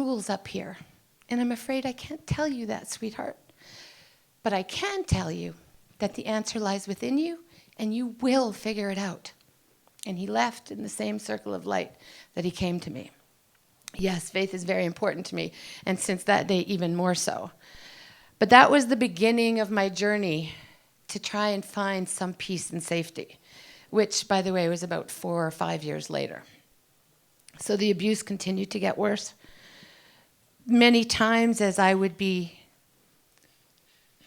rules up here. And I'm afraid I can't tell you that, sweetheart. But I can tell you that the answer lies within you, and you will figure it out. And he left in the same circle of light that he came to me. Yes, faith is very important to me, and since that day, even more so. But that was the beginning of my journey to try and find some peace and safety, which, by the way, was about 4 or 5 years later. So the abuse continued to get worse. Many times as I would be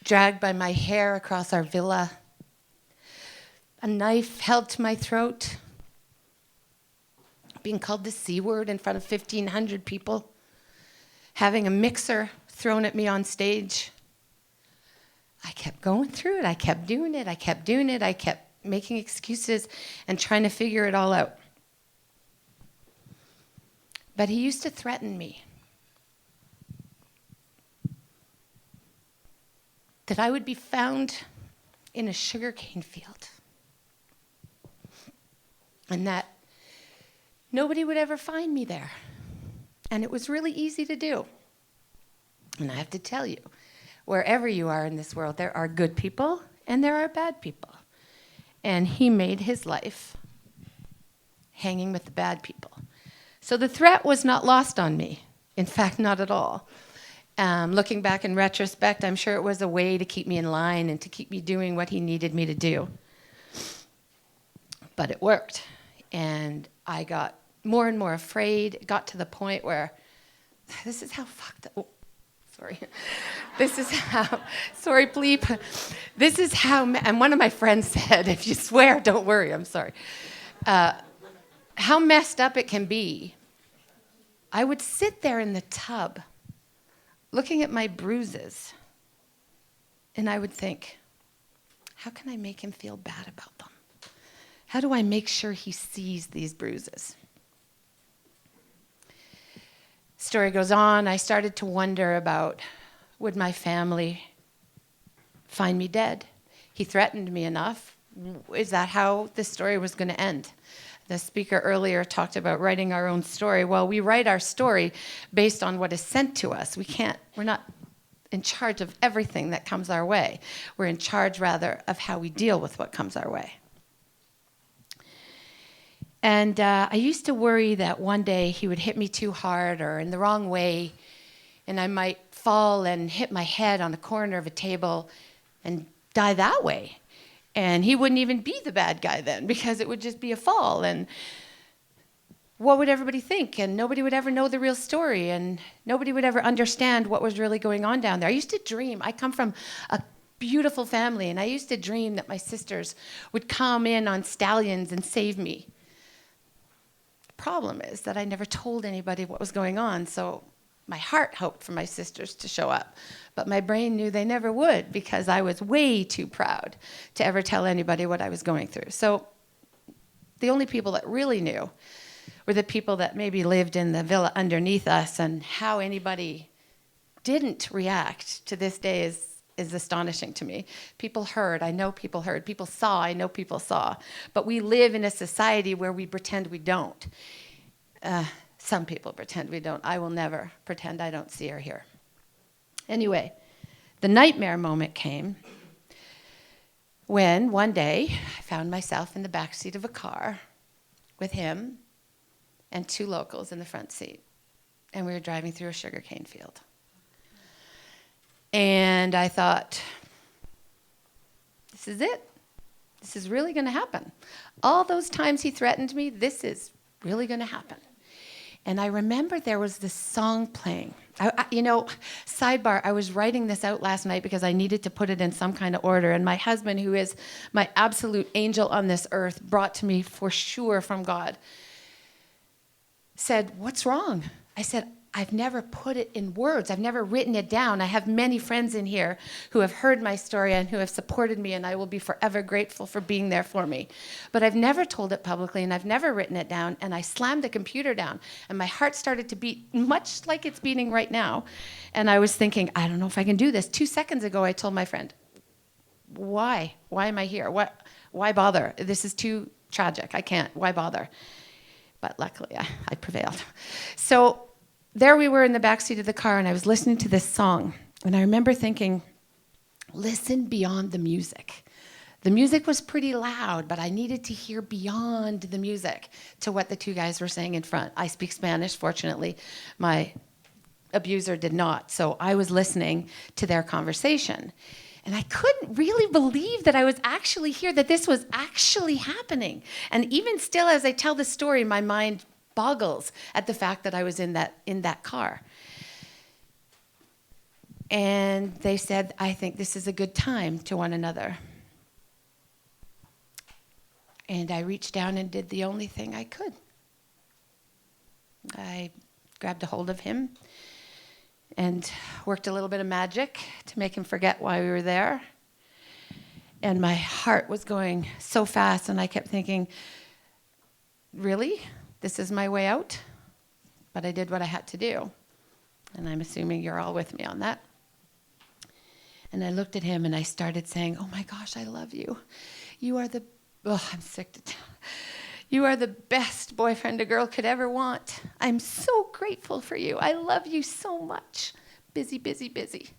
dragged by my hair across our villa, a knife held to my throat, being called the C word in front of 1,500 people, having a mixer thrown at me on stage. I kept going through it. I kept doing it. I kept making excuses and trying to figure it all out. But he used to threaten me that I would be found in a sugarcane field and that nobody would ever find me there. And it was really easy to do. And I have to tell you, wherever you are in this world, there are good people and there are bad people. And he made his life hanging with the bad people. So the threat was not lost on me. In fact, not at all. Looking back in retrospect, I'm sure it was a way to keep me in line and to keep me doing what he needed me to do. But it worked. And I got more and more afraid. It got to the point where, this is how fucked up, sorry. This is how, sorry, bleep. This is how, and one of my friends said, if you swear, don't worry, I'm sorry. How messed up it can be. I would sit there in the tub, looking at my bruises, and I would think, how can I make him feel bad about them? How do I make sure he sees these bruises? Story goes on. I started to wonder about, would my family find me dead? He threatened me enough. Is that how this story was going to end? The speaker earlier talked about writing our own story. Well, we write our story based on what is sent to us. We're not in charge of everything that comes our way. We're in charge, rather, of how we deal with what comes our way. And I used to worry that one day he would hit me too hard or in the wrong way, and I might fall and hit my head on the corner of a table and die that way. And he wouldn't even be the bad guy then, because it would just be a fall. And what would everybody think? And nobody would ever know the real story, and nobody would ever understand what was really going on down there. I used to dream. I come from a beautiful family, and I used to dream that my sisters would come in on stallions and save me. Problem is that I never told anybody what was going on, so my heart hoped for my sisters to show up, but my brain knew they never would because I was way too proud to ever tell anybody what I was going through. So the only people that really knew were the people that maybe lived in the villa underneath us, and how anybody didn't react to this day is astonishing to me. People heard, I know people heard. People saw, I know people saw. But we live in a society where we pretend we don't. Some people pretend we don't. I will never pretend I don't see or hear. Anyway, the nightmare moment came when one day I found myself in the backseat of a car with him and 2 locals in the front seat. And we were driving through a sugarcane field. And I thought, this is it. This is really going to happen. All those times he threatened me, this is really going to happen. And I remember there was this song playing. Sidebar, I was writing this out last night because I needed to put it in some kind of order. And my husband, who is my absolute angel on this earth, brought to me for sure from God, said, what's wrong? I said, I've never put it in words. I've never written it down. I have many friends in here who have heard my story and who have supported me, and I will be forever grateful for being there for me. But I've never told it publicly, and I've never written it down, and I slammed the computer down, and my heart started to beat much like it's beating right now. And I was thinking, I don't know if I can do this. 2 seconds ago, I told my friend, why? Why am I here? Why bother? This is too tragic. I can't. Why bother? But luckily, I prevailed. So there we were in the backseat of the car, and I was listening to this song. And I remember thinking, listen beyond the music. The music was pretty loud, but I needed to hear beyond the music to what the two guys were saying in front. I speak Spanish, fortunately. My abuser did not, so I was listening to their conversation. And I couldn't really believe that I was actually here, that this was actually happening. And even still, as I tell the story, my mind boggles at the fact that I was in that car. And they said, I think this is a good time to one another. And I reached down and did the only thing I could. I grabbed a hold of him and worked a little bit of magic to make him forget why we were there. And my heart was going so fast, and I kept thinking, really? This is my way out? But I did what I had to do. And I'm assuming you're all with me on that. And I looked at him and I started saying, oh my gosh, I love you. You are the, I'm sick to death. You are the best boyfriend a girl could ever want. I'm so grateful for you. I love you so much. Busy, busy, busy.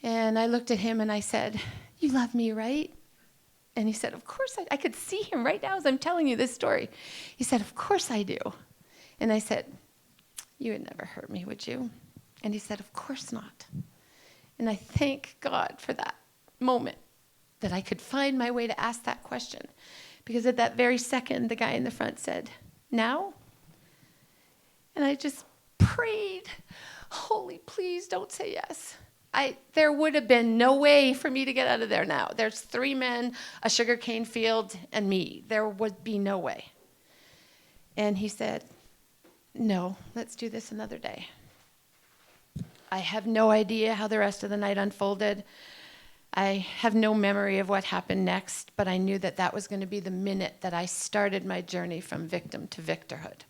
And I looked at him and I said, you love me, right? And he said, of course I could see him right now as I'm telling you this story. He said, of course I do. And I said, you would never hurt me, would you? And he said, of course not. And I thank God for that moment, that I could find my way to ask that question. Because at that very second, the guy in the front said, now? And I just prayed, holy, please don't say yes. There would have been no way for me to get out of there now. There's 3 men, a sugarcane field, and me. There would be no way. And he said, no, let's do this another day. I have no idea how the rest of the night unfolded. I have no memory of what happened next, but I knew that that was going to be the minute that I started my journey from victim to victorhood.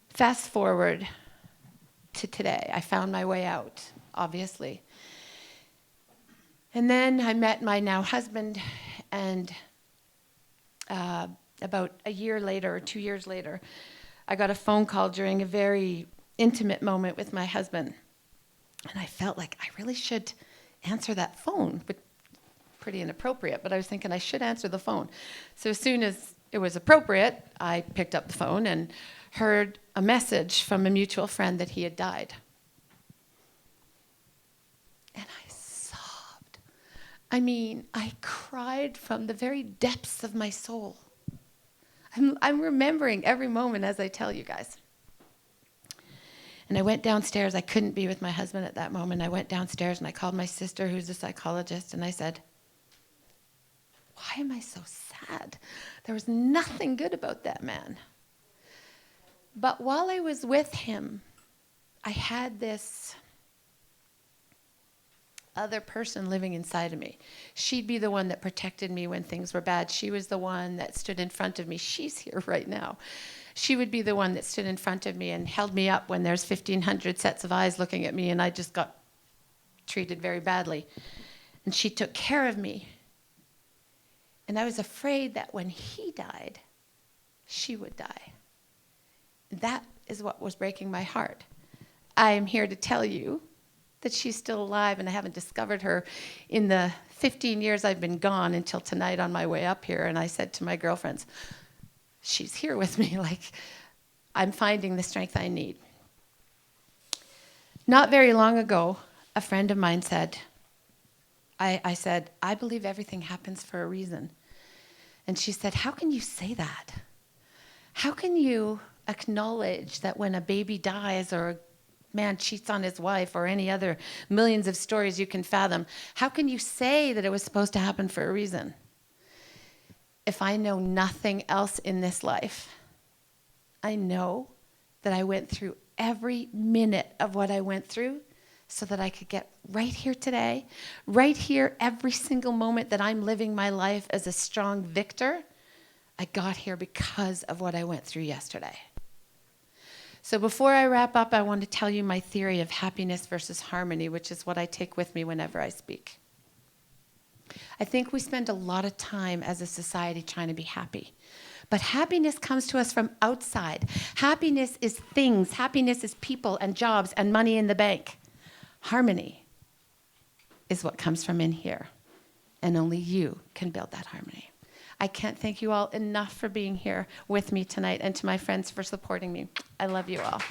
Fast forward to today. I found my way out, obviously. And then I met my now husband, and about a year later or 2 years later, I got a phone call during a very intimate moment with my husband. And I felt like I really should answer that phone, but pretty inappropriate, but I was thinking I should answer the phone. So as soon as it was appropriate, I picked up the phone and heard a message from a mutual friend that he had died. And I sobbed. I mean, I cried from the very depths of my soul. I'm remembering every moment as I tell you guys. And I went downstairs. I couldn't be with my husband at that moment. I went downstairs and I called my sister, who's a psychologist, and I said, why am I so sad? There was nothing good about that man. But while I was with him, I had this other person living inside of me. She'd be the one that protected me when things were bad. She was the one that stood in front of me. She's here right now. She would be the one that stood in front of me and held me up when there's 1,500 sets of eyes looking at me and I just got treated very badly. And she took care of me. And I was afraid that when he died, she would die. That is what was breaking my heart. I am here to tell you that she's still alive, and I haven't discovered her in the 15 years I've been gone until tonight on my way up here. And I said to my girlfriends, she's here with me, like I'm finding the strength I need. Not very long ago, a friend of mine said, I said, I believe everything happens for a reason. And she said, how can you say that? How can you acknowledge that when a baby dies or a man cheats on his wife or any other millions of stories you can fathom, how can you say that it was supposed to happen for a reason? If I know nothing else in this life, I know that I went through every minute of what I went through so that I could get right here today, right here every single moment that I'm living my life as a strong victor. I got here because of what I went through yesterday. So before I wrap up, I want to tell you my theory of happiness versus harmony, which is what I take with me whenever I speak. I think we spend a lot of time as a society trying to be happy. But happiness comes to us from outside. Happiness is things. Happiness is people and jobs and money in the bank. Harmony is what comes from in here. And only you can build that harmony. I can't thank you all enough for being here with me tonight, and to my friends for supporting me. I love you all.